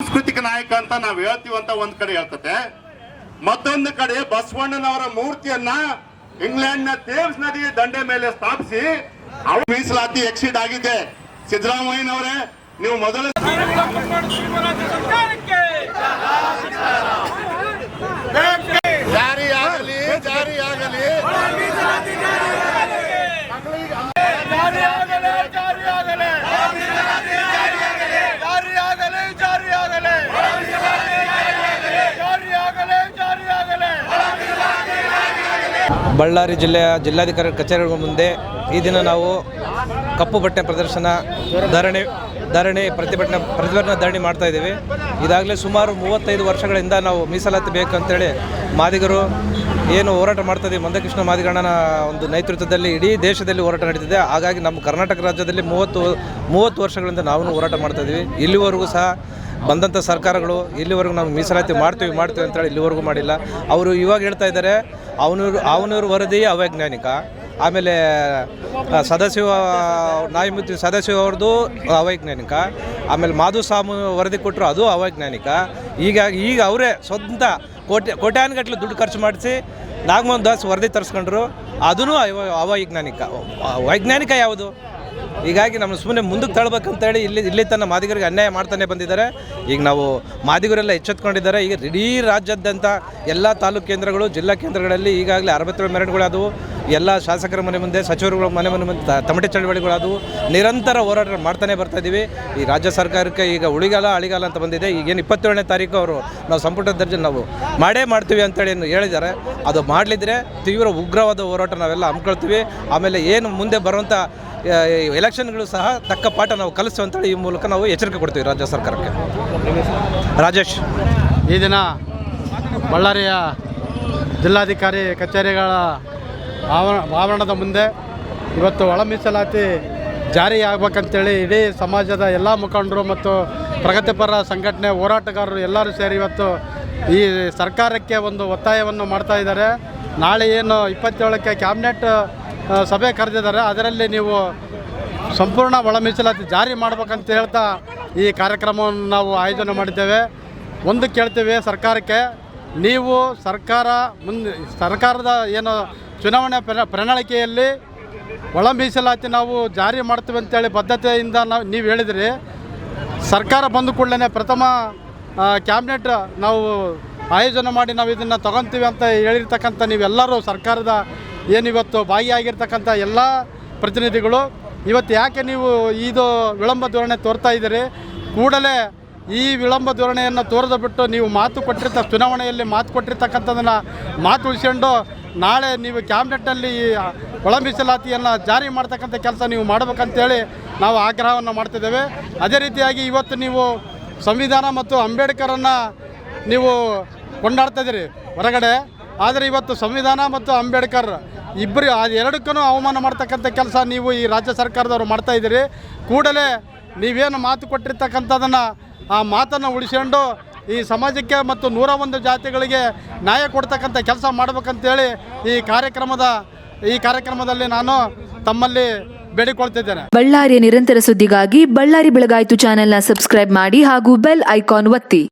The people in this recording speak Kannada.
ಸಾಂಸ್ಕೃತಿಕ ನಾಯಕ ಅಂತ ನಾವ್ ಹೇಳ್ತೀವಂತ ಒಂದ್ ಕಡೆ ಹೇಳ್ತತೆ, ಮತ್ತೊಂದು ಕಡೆ ಬಸವಣ್ಣನವರ ಮೂರ್ತಿಯನ್ನ ಇಂಗ್ಲೆಂಡ್ ನ ಥೇಮ್ಸ್ ನದಿ ದಂಡೆ ಮೇಲೆ ಸ್ಥಾಪಿಸಿ ಅವ್ರ ಮೀಸಲಾತಿ ಎಕ್ಸಿಡ್ ಆಗಿದೆ. ಸಿದ್ದರಾಮಯ್ಯನವರೇ, ನೀವು ಮೊದಲ ಜಾರಿಯಾಗಲಿ ಜಾರಿಯಾಗಲಿ ಬಳ್ಳಾರಿ ಜಿಲ್ಲೆಯ ಜಿಲ್ಲಾಧಿಕಾರಿ ಕಚೇರಿಗಳ ಮುಂದೆ ಈ ದಿನ ನಾವು ಕಪ್ಪು ಬಟ್ಟೆ ಪ್ರದರ್ಶನ ಧರಣಿ ಪ್ರತಿಭಟನಾ ಧರಣಿ ಮಾಡ್ತಾ ಇದ್ದೀವಿ. ಇದಾಗಲೇ ಸುಮಾರು 35 ವರ್ಷಗಳಿಂದ ನಾವು ಮೀಸಲಾತಿ ಬೇಕಂತೇಳಿ ಮಾದಿಗರು ಏನು ಹೋರಾಟ ಮಾಡ್ತಾಯಿದ್ದೀವಿ, ಮಂದಕೃಷ್ಣ ಮಾದಿಗಣ್ಣನ ಒಂದು ನೇತೃತ್ವದಲ್ಲಿ ಇಡೀ ದೇಶದಲ್ಲಿ ಹೋರಾಟ ನಡೀತಿದೆ. ಹಾಗಾಗಿ ನಮ್ಮ ಕರ್ನಾಟಕ ರಾಜ್ಯದಲ್ಲಿ 30 ವರ್ಷಗಳಿಂದ ನಾವು ಹೋರಾಟ ಮಾಡ್ತಾಯಿದ್ದೀವಿ. ಇಲ್ಲಿವರೆಗೂ ಸಹ ಬಂದಂಥ ಸರ್ಕಾರಗಳು ಇಲ್ಲಿವರೆಗೂ ನಾವು ಮೀಸಲಾತಿ ಮಾಡ್ತೀವಿ ಅಂತೇಳಿ ಇಲ್ಲಿವರೆಗೂ ಮಾಡಿಲ್ಲ. ಅವರು ಇವಾಗ ಹೇಳ್ತಾ ಇದ್ದಾರೆ ಅವನೂರು ವರದಿ ಅವೈಜ್ಞಾನಿಕ, ಆಮೇಲೆ ನ್ಯಾಯಮೂರ್ತಿ ಸದಾಶಿವ ಅವ್ರದ್ದು ಅವೈಜ್ಞಾನಿಕ, ಆಮೇಲೆ ಮಾಧುಸ್ವಾಮಿ ವರದಿ ಕೊಟ್ಟರು ಅದು ಅವೈಜ್ಞಾನಿಕ. ಈಗ ಅವರೇ ಸ್ವಂತ ಕೋಟ್ಯಾನುಗಟ್ಟಲೆ ದುಡ್ಡು ಖರ್ಚು ಮಾಡಿಸಿ ನಾಗಮೋಹನ್ ದಾಸ್ ವರದಿ ತರಿಸ್ಕೊಂಡ್ರು, ಅದೂ ಅವೈಜ್ಞಾನಿಕ. ವೈಜ್ಞಾನಿಕ ಯಾವುದು? ಹೀಗಾಗಿ ನಮ್ಮ ಸುಮ್ಮನೆ ಮುಂದಕ್ಕೆ ತಳ್ಬೇಕಂತೇಳಿ ಇಲ್ಲಿ ತನ್ನ ಮಾದಿಗರಿಗೆ ಅನ್ಯಾಯ ಮಾಡ್ತಾನೆ ಬಂದಿದ್ದಾರೆ. ಈಗ ನಾವು ಮಾದಿಗರೆಲ್ಲ ಎಚ್ಚೆತ್ಕೊಂಡಿದ್ದಾರೆ. ಈಗ ಇಡೀ ರಾಜ್ಯಾದ್ಯಂತ ಎಲ್ಲ ತಾಲೂಕು ಕೇಂದ್ರಗಳು, ಜಿಲ್ಲಾ ಕೇಂದ್ರಗಳಲ್ಲಿ ಈಗಾಗಲೇ 67 ಮೆರವಣಿಗೆಗಳಾದವು. ಎಲ್ಲ ಶಾಸಕರ ಮನೆ ಮುಂದೆ, ಸಚಿವರುಗಳ ಮನೆ ಮುಂದೆ ತಮಟೆ ಚಳವಳಿಗಳಾದವು. ನಿರಂತರ ಹೋರಾಟ ಮಾಡ್ತಾನೆ ಬರ್ತಾಯಿದ್ದೀವಿ. ಈ ರಾಜ್ಯ ಸರ್ಕಾರಕ್ಕೆ ಈಗ ಅಳಿಗಾಲ ಅಂತ ಬಂದಿದೆ. ಈಗೇನು 27ನೇ ತಾರೀಕು ಅವರು ನಾವು ಸಂಪುಟ ದರ್ಜೆ ನಾವು ಮಾಡ್ತೀವಿ ಅಂತೇಳಿ ಹೇಳಿದ್ದಾರೆ. ಅದು ಮಾಡಲಿದ್ರೆ ತೀವ್ರ ಉಗ್ರವಾದ ಹೋರಾಟ ನಾವೆಲ್ಲ ಹಮ್ಮಿಕೊಳ್ತೀವಿ. ಆಮೇಲೆ ಏನು ಮುಂದೆ ಬರುವಂಥ ಎಲೆಕ್ಷನ್ಗಳು ಸಹ ತಕ್ಕ ಪಾಠ ನಾವು ಕಲಿಸ್ತೀವಿ ಅಂತೇಳಿ ಈ ಮೂಲಕ ನಾವು ಎಚ್ಚರಿಕೆ ಕೊಡ್ತೀವಿ ರಾಜ್ಯ ಸರ್ಕಾರಕ್ಕೆ. ರಾಜೇಶ್, ಈ ದಿನ ಬಳ್ಳಾರಿಯ ಜಿಲ್ಲಾಧಿಕಾರಿ ಕಚೇರಿಗಳ ಆವರಣದ ಮುಂದೆ ಇವತ್ತು ಒಳ ಮೀಸಲಾತಿ ಜಾರಿ ಆಗ್ಬೇಕಂತೇಳಿ ಇಡೀ ಸಮಾಜದ ಎಲ್ಲ ಮುಖಂಡರು ಮತ್ತು ಪ್ರಗತಿಪರ ಸಂಘಟನೆ ಹೋರಾಟಗಾರರು ಎಲ್ಲರೂ ಸೇರಿ ಇವತ್ತು ಈ ಸರ್ಕಾರಕ್ಕೆ ಒಂದು ಒತ್ತಾಯವನ್ನು ಮಾಡ್ತಾ ಇದ್ದಾರೆ. ನಾಳೆ ಏನು 27ಕ್ಕೆ ಕ್ಯಾಬಿನೆಟ್ ಸಭೆ ಕರೆದಿದ್ದಾರೆ, ಅದರಲ್ಲಿ ನೀವು ಸಂಪೂರ್ಣ ಒಳ ಮೀಸಲಾತಿ ಜಾರಿ ಮಾಡ್ಬೇಕಂತ ಹೇಳ್ತಾ ಈ ಕಾರ್ಯಕ್ರಮವನ್ನು ನಾವು ಆಯೋಜನೆ ಮಾಡಿದ್ದೇವೆ. ಒಂದು ಕೇಳ್ತೇವೆ ಸರ್ಕಾರಕ್ಕೆ, ನೀವು ಸರ್ಕಾರದ ಏನು ಚುನಾವಣೆ ಪ್ರಣಾಳಿಕೆಯಲ್ಲಿ ಒಳ ಮೀಸಲಾತಿ ನಾವು ಜಾರಿ ಮಾಡ್ತೀವಿ ಅಂತೇಳಿ ಬದ್ಧತೆಯಿಂದ ನೀವು ಹೇಳಿದ್ರಿ. ಸರ್ಕಾರ ಬಂದ ಕೂಡಲೇ ಪ್ರಥಮ ಕ್ಯಾಬಿನೆಟ್ ನಾವು ಆಯೋಜನೆ ಮಾಡಿ ನಾವು ಇದನ್ನು ತಗೊತೀವಿ ಅಂತ ಹೇಳಿರ್ತಕ್ಕಂಥ ನೀವೆಲ್ಲರೂ ಸರ್ಕಾರದ ಏನಿವತ್ತು ಭಾಗಿಯಾಗಿರ್ತಕ್ಕಂಥ ಎಲ್ಲ ಪ್ರತಿನಿಧಿಗಳು ಇವತ್ತು ಯಾಕೆ ನೀವು ಇದು ವಿಳಂಬ ಧೋರಣೆ ತೋರ್ತಾ ಇದ್ದೀರಿ? ಕೂಡಲೇ ಈ ವಿಳಂಬ ಧೋರಣೆಯನ್ನು ತೋರದ ಬಿಟ್ಟು ನೀವು ಚುನಾವಣೆಯಲ್ಲಿ ಮಾತು ಕೊಟ್ಟಿರ್ತಕ್ಕಂಥದ್ದನ್ನು ಮಾತು ಉಳಿಸ್ಕೊಂಡು ನಾಳೆ ನೀವು ಕ್ಯಾಬಿನೆಟ್ನಲ್ಲಿ ಒಳ ಮೀಸಲಾತಿಯನ್ನು ಜಾರಿ ಮಾಡ್ತಕ್ಕಂಥ ಕೆಲಸ ನೀವು ಮಾಡಬೇಕಂತೇಳಿ ನಾವು ಆಗ್ರಹವನ್ನು ಮಾಡ್ತಿದ್ದೇವೆ. ಅದೇ ರೀತಿಯಾಗಿ ಇವತ್ತು ನೀವು ಸಂವಿಧಾನ ಮತ್ತು ಅಂಬೇಡ್ಕರನ್ನು ನೀವು ಕೊಂಡಾಡ್ತಾ ಇದ್ದೀರಿ ಹೊರಗಡೆ, ಆದರೆ ಇವತ್ತು ಸಂವಿಧಾನ ಮತ್ತು ಅಂಬೇಡ್ಕರ್ ಇಬ್ಬರು ಎರಡಕ್ಕೂ ಅವಮಾನ ಮಾಡ್ತಕ್ಕಂಥ ಕೆಲಸ ನೀವು ಈ ರಾಜ್ಯ ಸರ್ಕಾರದವರು ಮಾಡ್ತಾಯಿದ್ದೀರಿ. ಕೂಡಲೇ ನೀವೇನು ಮಾತು ಕೊಟ್ಟಿರ್ತಕ್ಕಂಥದ್ದನ್ನು ಆ ಮಾತನ್ನು ಉಳಿಸ್ಕೊಂಡು ಈ ಸಮಾಜಕ್ಕೆ ಮತ್ತು 101 ಜಾತಿಗಳಿಗೆ ನ್ಯಾಯ ಕೊಡ್ತಕ್ಕಂಥ ಕೆಲಸ ಮಾಡ್ಬೇಕಂತೇಳಿ ಈ ಕಾರ್ಯಕ್ರಮದಲ್ಲಿ ನಾನು ತಮ್ಮಲ್ಲಿ ಬೇಡಿಕೊಳ್ತಿದ್ದೇನೆ. ಬಳ್ಳಾರಿಯ ನಿರಂತರ ಸುದ್ದಿಗಾಗಿ ಬಳ್ಳಾರಿ ಬೆಳಗಾಯಿತು ಚಾನೆಲ್ನ ಸಬ್ಸ್ಕ್ರೈಬ್ ಮಾಡಿ ಹಾಗೂ ಬೆಲ್ ಐಕಾನ್ ಒತ್ತಿ.